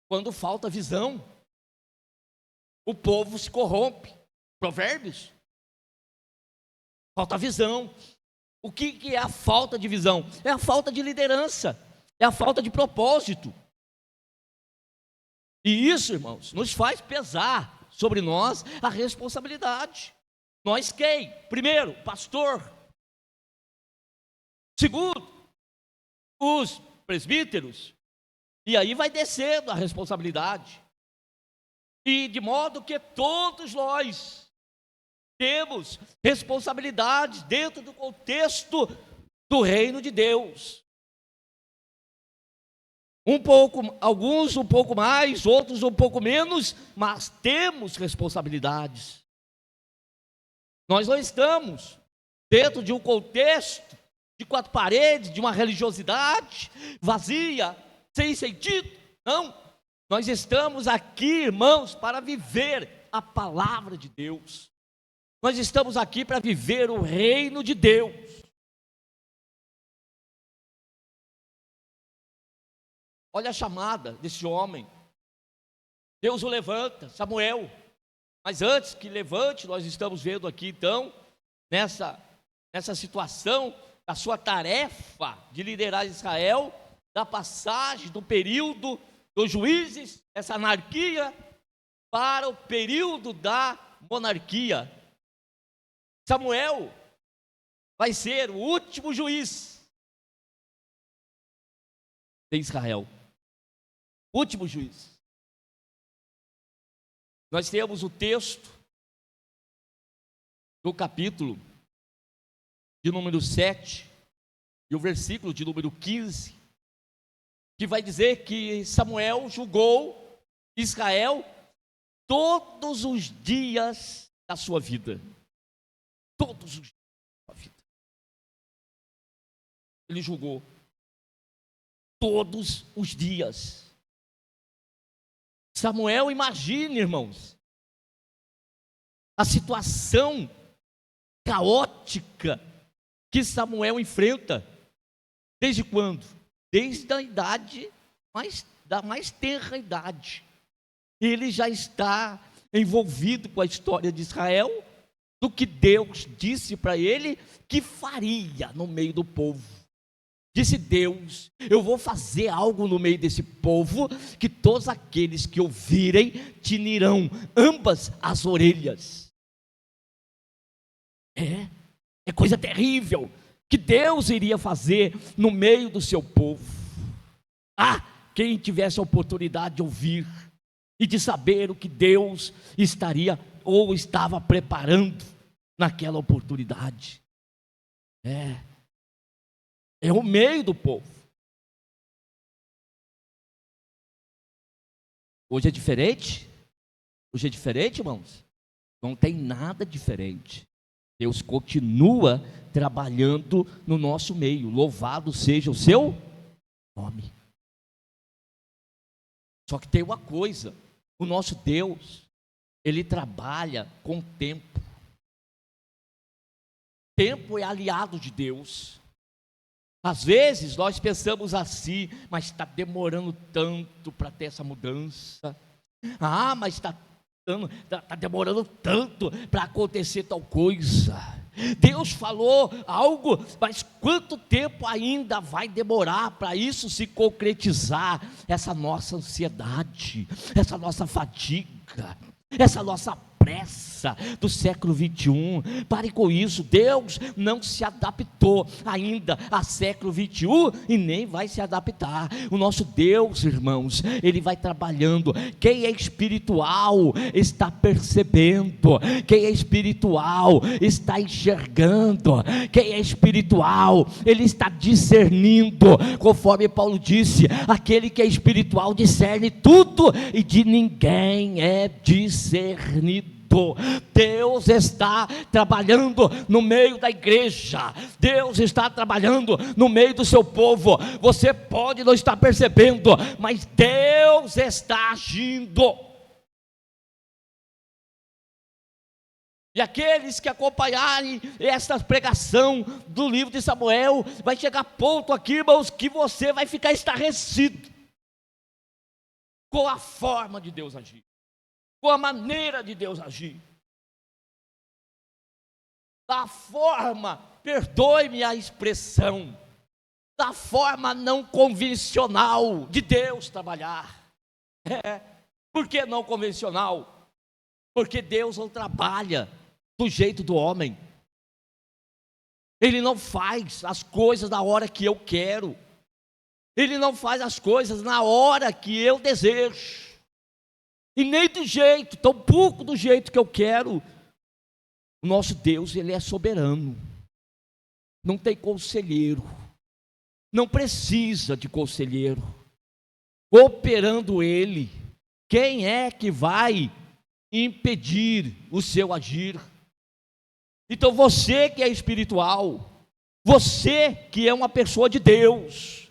Quando falta visão, o povo se corrompe. Provérbios. Falta visão. O que é a falta de visão? É a falta de liderança, é a falta de propósito. E isso, irmãos, nos faz pesar sobre nós a responsabilidade. Nós quem? Primeiro, pastor. Segundo, os presbíteros. E aí vai descendo a responsabilidade. E de modo que todos nós temos responsabilidades dentro do contexto do reino de Deus. Alguns um pouco mais, outros um pouco menos, mas temos responsabilidades. Nós não estamos dentro de um contexto de quatro paredes, de uma religiosidade vazia, sem sentido. Não, nós estamos aqui, irmãos, para viver a palavra de Deus. Nós estamos aqui para viver o reino de Deus. Olha a chamada desse homem. Deus o levanta, Samuel. Mas antes que levante, nós estamos vendo aqui então, nessa situação, a sua tarefa de liderar Israel, da passagem do período dos juízes, essa anarquia, para o período da monarquia. Samuel vai ser o último juiz de Israel. Último juiz. Nós temos o texto do capítulo de número 7 e o versículo de número 15, que vai dizer que Samuel julgou Israel todos os dias da sua vida. Todos os dias da sua vida. Ele julgou todos os dias. Samuel, imagine, irmãos, a situação caótica que Samuel enfrenta. Desde quando? Desde a idade, da mais tenra idade. Ele já está envolvido com a história de Israel, do que Deus disse para ele que faria no meio do povo. Disse Deus: eu vou fazer algo no meio desse povo, que todos aqueles que ouvirem tinirão ambas as orelhas. É coisa terrível que Deus iria fazer no meio do seu povo. Quem tivesse a oportunidade de ouvir e de saber o que Deus estaria ou estava preparando naquela oportunidade. É o meio do povo. Hoje é diferente? Hoje é diferente, irmãos? Não tem nada diferente. Deus continua trabalhando no nosso meio. Louvado seja o seu nome. Só que tem uma coisa: o nosso Deus, Ele trabalha com tempo. Tempo é aliado de Deus. Às vezes nós pensamos assim: mas está demorando tanto para ter essa mudança. Mas está demorando tanto para acontecer tal coisa. Deus falou algo, mas quanto tempo ainda vai demorar para isso se concretizar? Essa nossa ansiedade, essa nossa fadiga, essa nossa pressa do século 21. Pare com isso. Deus não se adaptou ainda a século 21 e nem vai se adaptar. O nosso Deus, irmãos, Ele vai trabalhando. Quem é espiritual está percebendo. Quem é espiritual está enxergando. Quem é espiritual, ele está discernindo. Conforme Paulo disse: aquele que é espiritual discerne tudo e de ninguém é discernido. Deus está trabalhando no meio da igreja. Deus está trabalhando no meio do seu povo. Você pode não estar percebendo, mas Deus está agindo. E aqueles que acompanharem esta pregação do livro de Samuel, vai chegar ponto aqui, irmãos, que você vai ficar estarrecido. com a forma de Deus agir, com a maneira de Deus agir, da forma, perdoe-me a expressão, da forma não convencional de Deus trabalhar. Por que não convencional? Porque Deus não trabalha do jeito do homem. Ele não faz as coisas na hora que eu quero. Ele não faz as coisas na hora que eu desejo. E nem do jeito, tão pouco do jeito que eu quero. O nosso Deus, Ele é soberano. Não tem conselheiro. Não precisa de conselheiro. Operando Ele, quem é que vai impedir o seu agir? Então você que é espiritual, você que é uma pessoa de Deus,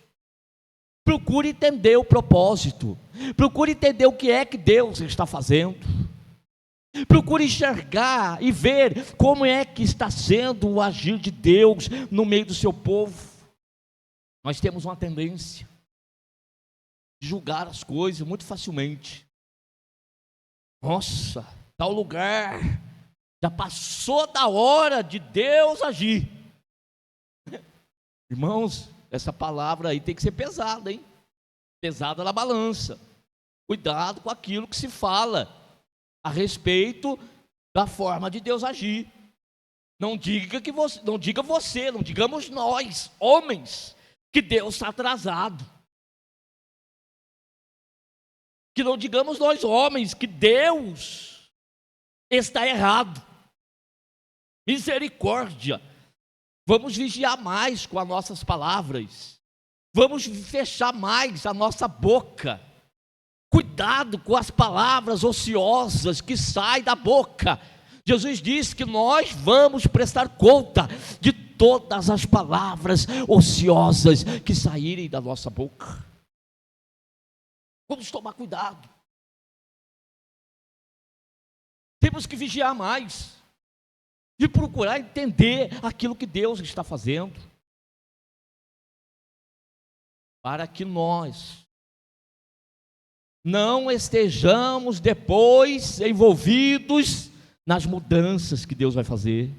procure entender o propósito, procure entender o que é que Deus está fazendo, procure enxergar e ver como é que está sendo o agir de Deus no meio do seu povo. Nós temos uma tendência de julgar as coisas muito facilmente. Nossa, tal lugar já passou da hora de Deus agir. Irmãos, essa palavra aí tem que ser pesada, hein? Pesada na balança. Cuidado com aquilo que se fala a respeito da forma de Deus agir. Não digamos nós, homens, que Deus está atrasado. Que não digamos nós, homens, que Deus está errado. Misericórdia. Vamos vigiar mais com as nossas palavras. Vamos fechar mais a nossa boca. Cuidado com as palavras ociosas que saem da boca. Jesus disse que nós vamos prestar conta de todas as palavras ociosas que saírem da nossa boca. Vamos tomar cuidado. Temos que vigiar mais e procurar entender aquilo que Deus está fazendo, para que nós não estejamos depois envolvidos nas mudanças que Deus vai fazer,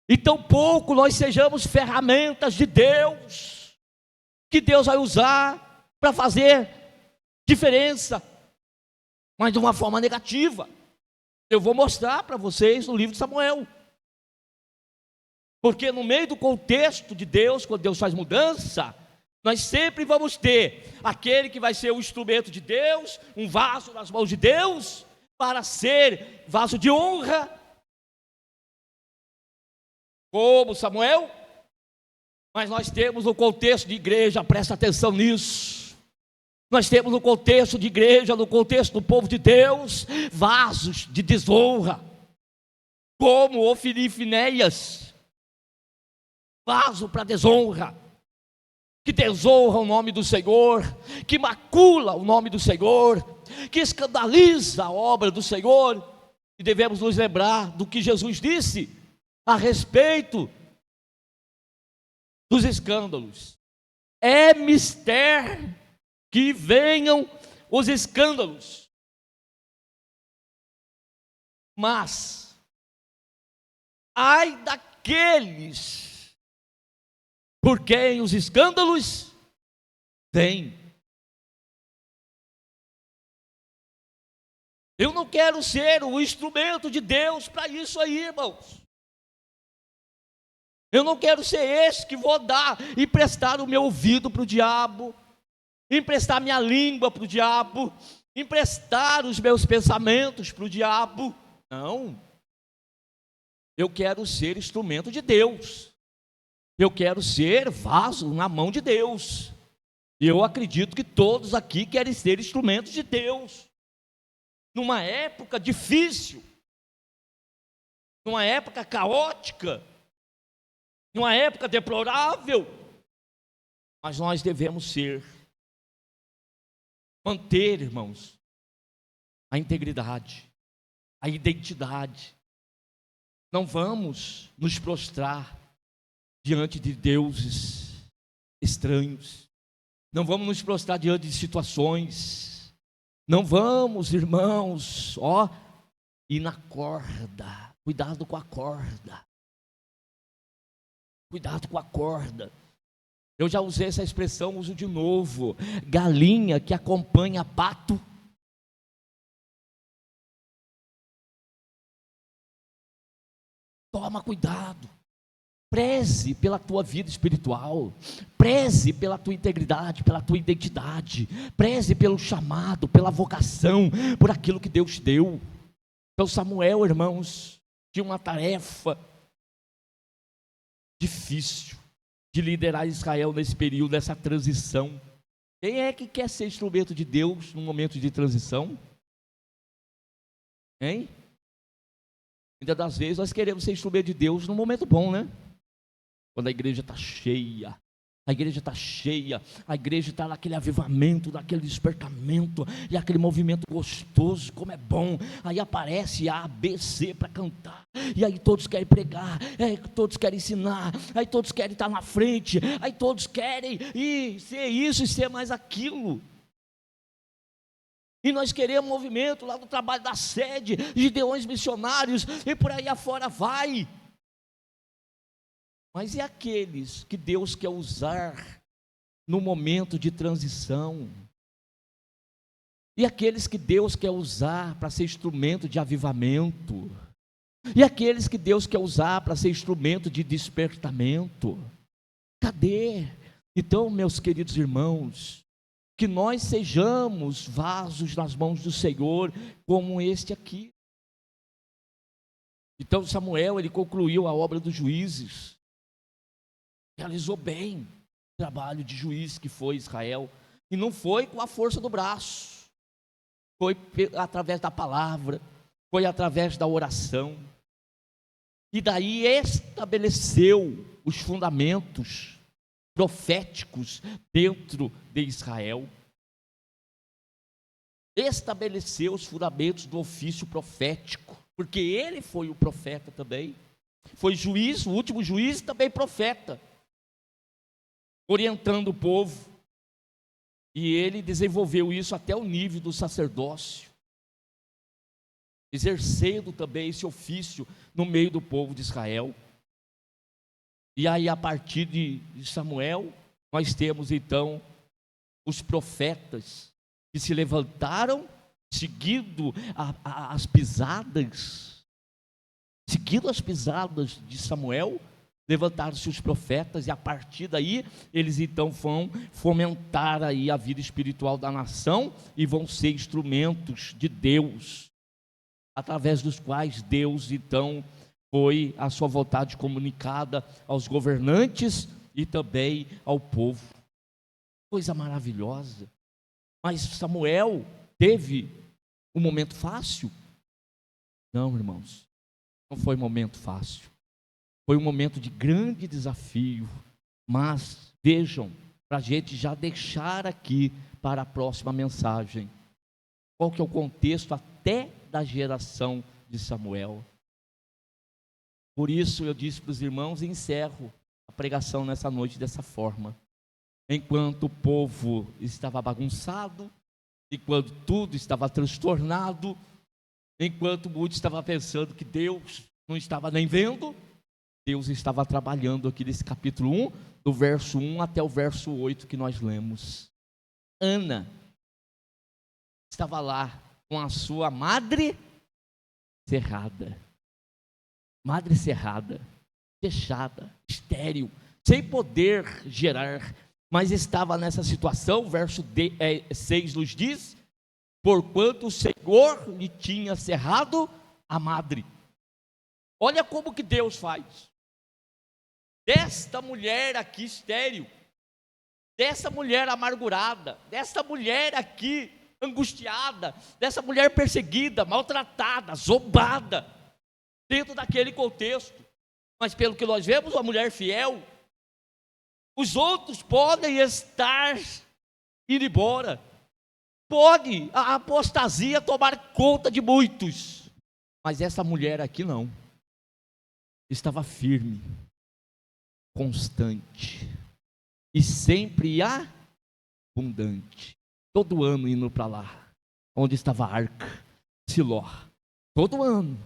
e tampouco nós sejamos ferramentas de Deus, que Deus vai usar para fazer diferença, mas de uma forma negativa. Eu vou mostrar para vocês no livro de Samuel. Porque no meio do contexto de Deus, quando Deus faz mudança, nós sempre vamos ter aquele que vai ser o instrumento de Deus, um vaso nas mãos de Deus, para ser vaso de honra, como Samuel. Mas nós temos no contexto de igreja, presta atenção nisso, nós temos no contexto de igreja, no contexto do povo de Deus, vasos de desonra, como Ofni e Finéias, vaso para desonra, que desonra o nome do Senhor, que macula o nome do Senhor, que escandaliza a obra do Senhor. E devemos nos lembrar do que Jesus disse a respeito dos escândalos. É mister que venham os escândalos, mas ai daqueles por quem os escândalos vêm. Eu não quero ser o instrumento de Deus para isso aí, irmãos. Eu não quero ser esse que vou dar, emprestar o meu ouvido para o diabo, emprestar minha língua para o diabo, emprestar os meus pensamentos para o diabo. Não. Eu quero ser instrumento de Deus. Eu quero ser vaso na mão de Deus. E eu acredito que todos aqui querem ser instrumentos de Deus. Numa época difícil, numa época caótica, numa época deplorável, mas nós devemos manter, irmãos, a integridade, a identidade. Não vamos nos prostrar diante de deuses estranhos. Não vamos nos prostrar diante de situações Não vamos, irmãos, ir na corda. Cuidado com a corda. Cuidado com a corda. Eu já usei essa expressão, uso de novo. Galinha que acompanha pato. Toma cuidado. Preze pela tua vida espiritual, preze pela tua integridade, pela tua identidade, preze pelo chamado, pela vocação, por aquilo que Deus te deu. Então Samuel, irmãos, tinha uma tarefa difícil de liderar Israel nesse período, nessa transição. Quem é que quer ser instrumento de Deus num momento de transição? Hein? Muitas das vezes nós queremos ser instrumento de Deus num momento bom, né? Quando a igreja está cheia, a igreja está naquele avivamento, naquele despertamento, e aquele movimento gostoso, como é bom. Aí aparece A, B, C para cantar, e aí todos querem pregar, aí todos querem ensinar, aí todos querem estar na frente, aí todos querem ser isso e ser mais aquilo. E nós queremos movimento lá do trabalho da sede, gideões missionários, e por aí afora vai. Mas e aqueles que Deus quer usar no momento de transição? E aqueles que Deus quer usar para ser instrumento de avivamento? E aqueles que Deus quer usar para ser instrumento de despertamento? Cadê? Então, meus queridos irmãos, que nós sejamos vasos nas mãos do Senhor, como este aqui. Então Samuel, ele concluiu a obra dos juízes, realizou bem o trabalho de juiz que foi Israel, e não foi com a força do braço, foi através da palavra, foi através da oração, e daí estabeleceu os fundamentos proféticos dentro de Israel, estabeleceu os fundamentos do ofício profético, porque ele foi o profeta também, foi juiz, o último juiz e também profeta, orientando o povo, e ele desenvolveu isso até o nível do sacerdócio, exercendo também esse ofício no meio do povo de Israel. E aí, a partir de Samuel, nós temos então os profetas que se levantaram, seguindo as pisadas de Samuel, levantaram-se os profetas, e a partir daí, eles então vão fomentar aí a vida espiritual da nação, e vão ser instrumentos de Deus, através dos quais Deus então foi a sua vontade comunicada aos governantes e também ao povo. Coisa maravilhosa. Mas Samuel teve um momento fácil? Não, irmãos, não foi um momento fácil. Foi um momento de grande desafio. Mas vejam, para a gente já deixar aqui para a próxima mensagem, qual que é o contexto até da geração de Samuel. Por isso eu disse para os irmãos, e encerro a pregação nessa noite dessa forma. Enquanto o povo estava bagunçado, enquanto tudo estava transtornado, enquanto muitos estavam pensando que Deus não estava nem vendo, Deus estava trabalhando aqui nesse capítulo 1, do verso 1 até o verso 8 que nós lemos. Ana estava lá com a sua madre cerrada, fechada, estéril, sem poder gerar, mas estava nessa situação. Verso 6 nos diz: porquanto o Senhor lhe tinha cerrado a madre. Olha como que Deus faz. Desta mulher aqui estéril, dessa mulher amargurada, dessa mulher aqui angustiada, dessa mulher perseguida, maltratada, zombada, dentro daquele contexto, mas pelo que nós vemos, uma mulher fiel. Os outros podem estar indo embora, pode a apostasia tomar conta de muitos, mas essa mulher aqui não, estava firme, constante e sempre abundante, todo ano indo para lá, onde estava a arca, Siló. Todo ano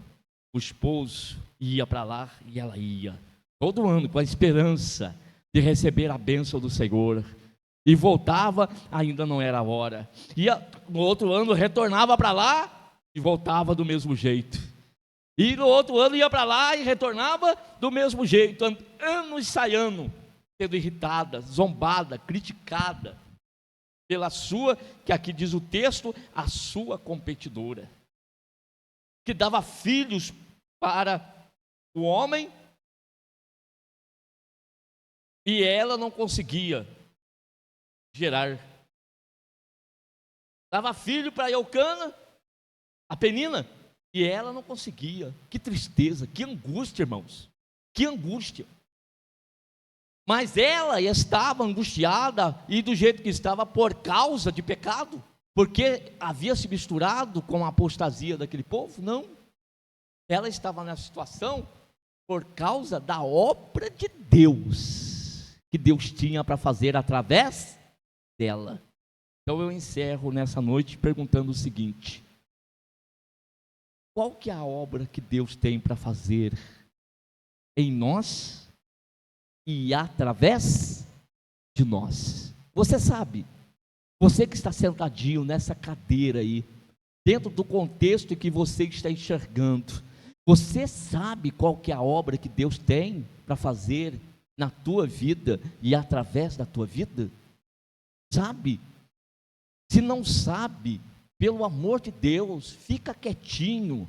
o esposo ia para lá e ela ia. Todo ano com a esperança de receber a bênção do Senhor. E voltava, ainda não era a hora. Ia, no outro ano retornava para lá e voltava do mesmo jeito. E no outro ano ia para lá e retornava do mesmo jeito, ano e sai ano, sendo irritada, zombada, criticada pela sua, que aqui diz o texto, a sua competidora, que dava filhos para o homem e ela não conseguia gerar. Dava filho para Eucana, a Penina, e ela não conseguia. Que tristeza, que angústia, irmãos, que angústia. Mas ela estava angustiada, e do jeito que estava, por causa de pecado, porque havia se misturado com a apostasia daquele povo? Não, ela estava nessa situação por causa da obra de Deus, que Deus tinha para fazer através dela. Então eu encerro nessa noite perguntando o seguinte: qual que é a obra que Deus tem para fazer em nós e através de nós? Você sabe, você que está sentadinho nessa cadeira aí, dentro do contexto em que você está enxergando, você sabe qual que é a obra que Deus tem para fazer na tua vida e através da tua vida? Sabe? Se não sabe, pelo amor de Deus, fica quietinho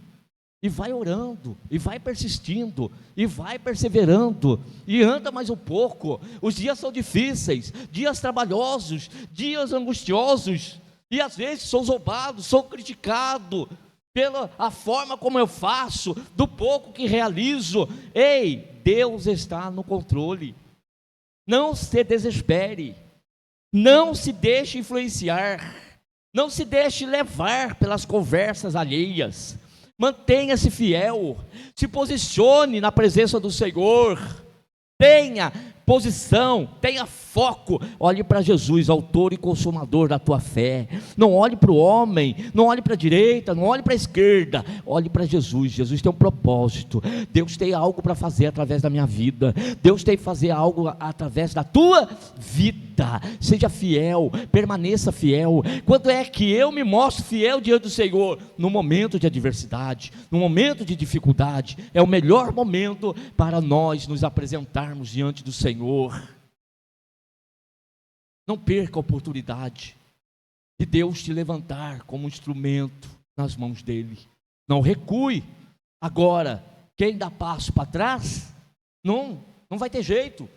e vai orando, e vai persistindo, e vai perseverando, e anda mais um pouco. Os dias são difíceis, dias trabalhosos, dias angustiosos, e às vezes sou zombado, sou criticado pela a forma como eu faço, do pouco que realizo. Ei, Deus está no controle. Não se desespere, não se deixe influenciar, não se deixe levar pelas conversas alheias. Mantenha-se fiel, se posicione na presença do Senhor, tenha posição, tenha foco, olhe para Jesus, autor e consumador da tua fé. Não olhe para o homem, não olhe para a direita, não olhe para a esquerda, olhe para Jesus. Jesus tem um propósito, Deus tem algo para fazer através da minha vida, Deus tem que fazer algo através da tua vida. Seja fiel, permaneça fiel. Quando é que eu me mostro fiel diante do Senhor? No momento de adversidade, no momento de dificuldade, é o melhor momento para nós nos apresentarmos diante do Senhor. Não perca a oportunidade de Deus te levantar como instrumento nas mãos dele. Não recue. Agora, quem dá passo para trás, não vai ter jeito.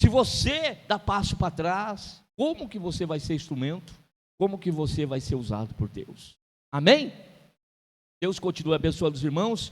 Se você dá passo para trás, como que você vai ser instrumento? Como que você vai ser usado por Deus? Amém? Deus continua abençoando os irmãos.